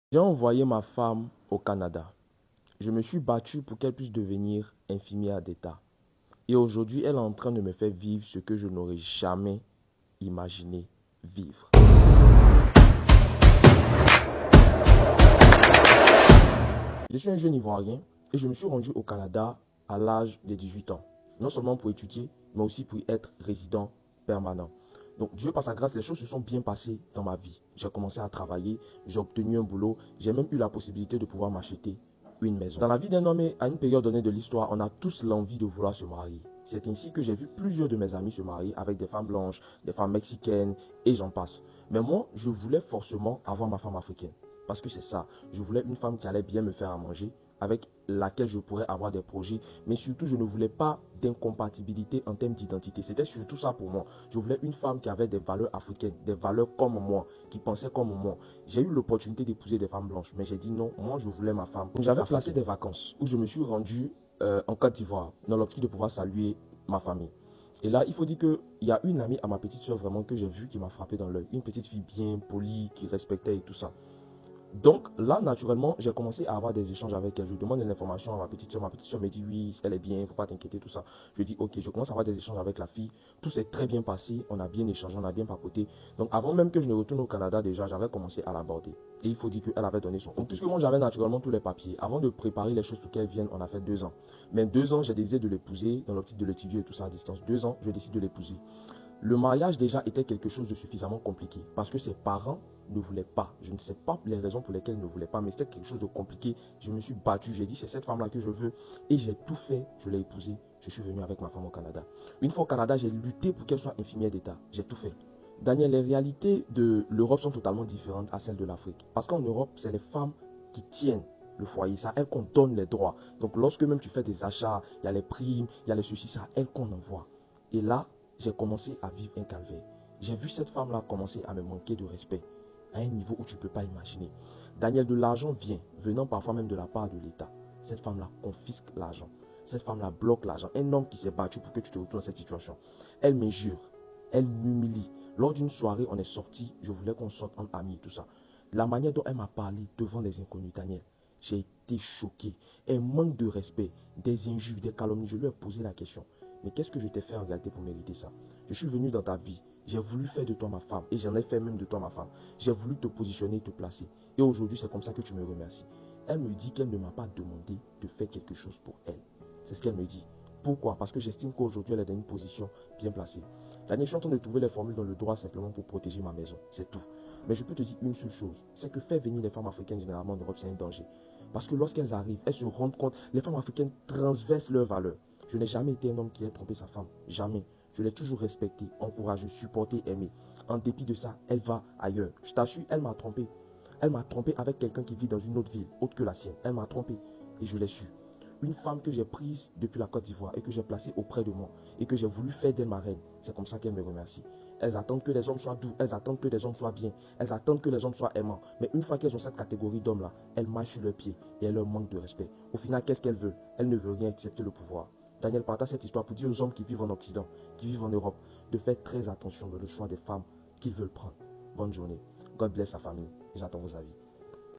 J'ai envoyé ma femme au Canada. Je me suis battu pour qu'elle puisse devenir infirmière d'État. Et aujourd'hui, elle est en train de me faire vivre ce que je n'aurais jamais imaginé vivre. Je suis un jeune Ivoirien et je me suis rendu au Canada à l'âge de 18 ans. Non seulement pour étudier, mais aussi pour y être résident permanent. Donc Dieu par sa grâce, les choses se sont bien passées dans ma vie. J'ai commencé à travailler, j'ai obtenu un boulot, j'ai même eu la possibilité de pouvoir m'acheter une maison. Dans la vie d'un homme, à une période donnée de l'histoire, on a tous l'envie de vouloir se marier. C'est ainsi que j'ai vu plusieurs de mes amis se marier avec des femmes blanches, des femmes mexicaines et j'en passe. Mais moi, je voulais forcément avoir ma femme africaine. Parce que c'est ça. Je voulais une femme qui allait bien me faire à manger, avec laquelle je pourrais avoir des projets. Mais surtout, je ne voulais pas d'incompatibilité en termes d'identité. C'était surtout ça pour moi. Je voulais une femme qui avait des valeurs africaines, des valeurs comme moi, qui pensait comme moi. J'ai eu l'opportunité d'épouser des femmes blanches, mais j'ai dit non, moi je voulais ma femme. J'avais placé des vacances où je me suis rendu en Côte d'Ivoire, dans l'optique de pouvoir saluer ma famille. Et là, il faut dire qu'il y a une amie à ma petite soeur vraiment que j'ai vue qui m'a frappé dans l'œil. Une petite fille bien polie, qui respectait et tout ça. Donc là, naturellement, j'ai commencé à avoir des échanges avec elle. Je demande des informations à ma petite soeur. Ma petite soeur me dit oui, elle est bien, il ne faut pas t'inquiéter, tout ça. Je dis ok, je commence à avoir des échanges avec la fille. Tout s'est très bien passé, on a bien échangé, on a bien papoté. Donc avant même que je ne retourne au Canada, déjà, j'avais commencé à l'aborder. Et il faut dire qu'elle avait donné son compte. Puisque moi, j'avais naturellement tous les papiers. Avant de préparer les choses pour qu'elle vienne, on a fait 2 ans. Mais 2 ans, j'ai décidé de l'épouser dans l'optique de l'étudier et tout ça à distance. 2 ans, je décide de l'épouser. Le mariage déjà était quelque chose de suffisamment compliqué parce que ses parents ne voulaient pas. Je ne sais pas les raisons pour lesquelles ils ne voulaient pas, mais c'était quelque chose de compliqué. Je me suis battu, j'ai dit c'est cette femme-là que je veux et j'ai tout fait, je l'ai épousée. Je suis venu avec ma femme au Canada. Une fois au Canada, j'ai lutté pour qu'elle soit infirmière d'État. J'ai tout fait. Daniel, les réalités de l'Europe sont totalement différentes à celles de l'Afrique. Parce qu'en Europe, c'est les femmes qui tiennent le foyer. C'est à elles qu'on donne les droits. Donc lorsque même tu fais des achats, il y a les primes, il y a les soucis, c'est à elles qu'on envoie. Et là, j'ai commencé à vivre un calvaire. J'ai vu cette femme-là commencer à me manquer de respect à un niveau où tu ne peux pas imaginer. Daniel, de l'argent vient, venant parfois même de la part de l'État. Cette femme-là confisque l'argent. Cette femme-là bloque l'argent. Un homme qui s'est battu pour que tu te retrouves dans cette situation. Elle m'injure, elle m'humilie. Lors d'une soirée, on est sorti, je voulais qu'on sorte en amis et tout ça. La manière dont elle m'a parlé devant les inconnus, Daniel, j'ai été choqué. Un manque de respect, des injures, des calomnies. Je lui ai posé la question. Mais qu'est-ce que je t'ai fait en réalité pour mériter ça? Je suis venu dans ta vie. J'ai voulu faire de toi ma femme. Et j'en ai fait même de toi ma femme. J'ai voulu te positionner, te placer. Et aujourd'hui, c'est comme ça que tu me remercies. Elle me dit qu'elle ne m'a pas demandé de faire quelque chose pour elle. C'est ce qu'elle me dit. Pourquoi? Parce que j'estime qu'aujourd'hui, elle est dans une position bien placée. Daniel, je suis en train de trouver les formules dans le droit simplement pour protéger ma maison. C'est tout. Mais je peux te dire une seule chose. C'est que faire venir les femmes africaines généralement en Europe, c'est un danger. Parce que lorsqu'elles arrivent, elles se rendent compte, les femmes africaines transversent leurs valeurs. Je n'ai jamais été un homme qui ait trompé sa femme. Jamais. Je l'ai toujours respecté, encouragé, supporté, aimé. En dépit de ça, elle va ailleurs. Je t'assure, elle m'a trompé. Elle m'a trompé avec quelqu'un qui vit dans une autre ville, autre que la sienne. Elle m'a trompé. Et je l'ai su. Une femme que j'ai prise depuis la Côte d'Ivoire et que j'ai placée auprès de moi et que j'ai voulu faire d'elle ma reine. C'est comme ça qu'elle me remercie. Elles attendent que les hommes soient doux, elles attendent que les hommes soient bien, elles attendent que les hommes soient aimants. Mais une fois qu'elles ont cette catégorie d'hommes-là, elles marchent sur leurs pieds et elles leur manquent de respect. Au final, qu'est-ce qu'elles veulent? Elles ne veulent rien excepté le pouvoir. Daniel partage cette histoire pour dire aux hommes qui vivent en Occident, qui vivent en Europe, de faire très attention dans le choix des femmes qu'ils veulent prendre. Bonne journée. God bless sa famille. Et j'attends vos avis.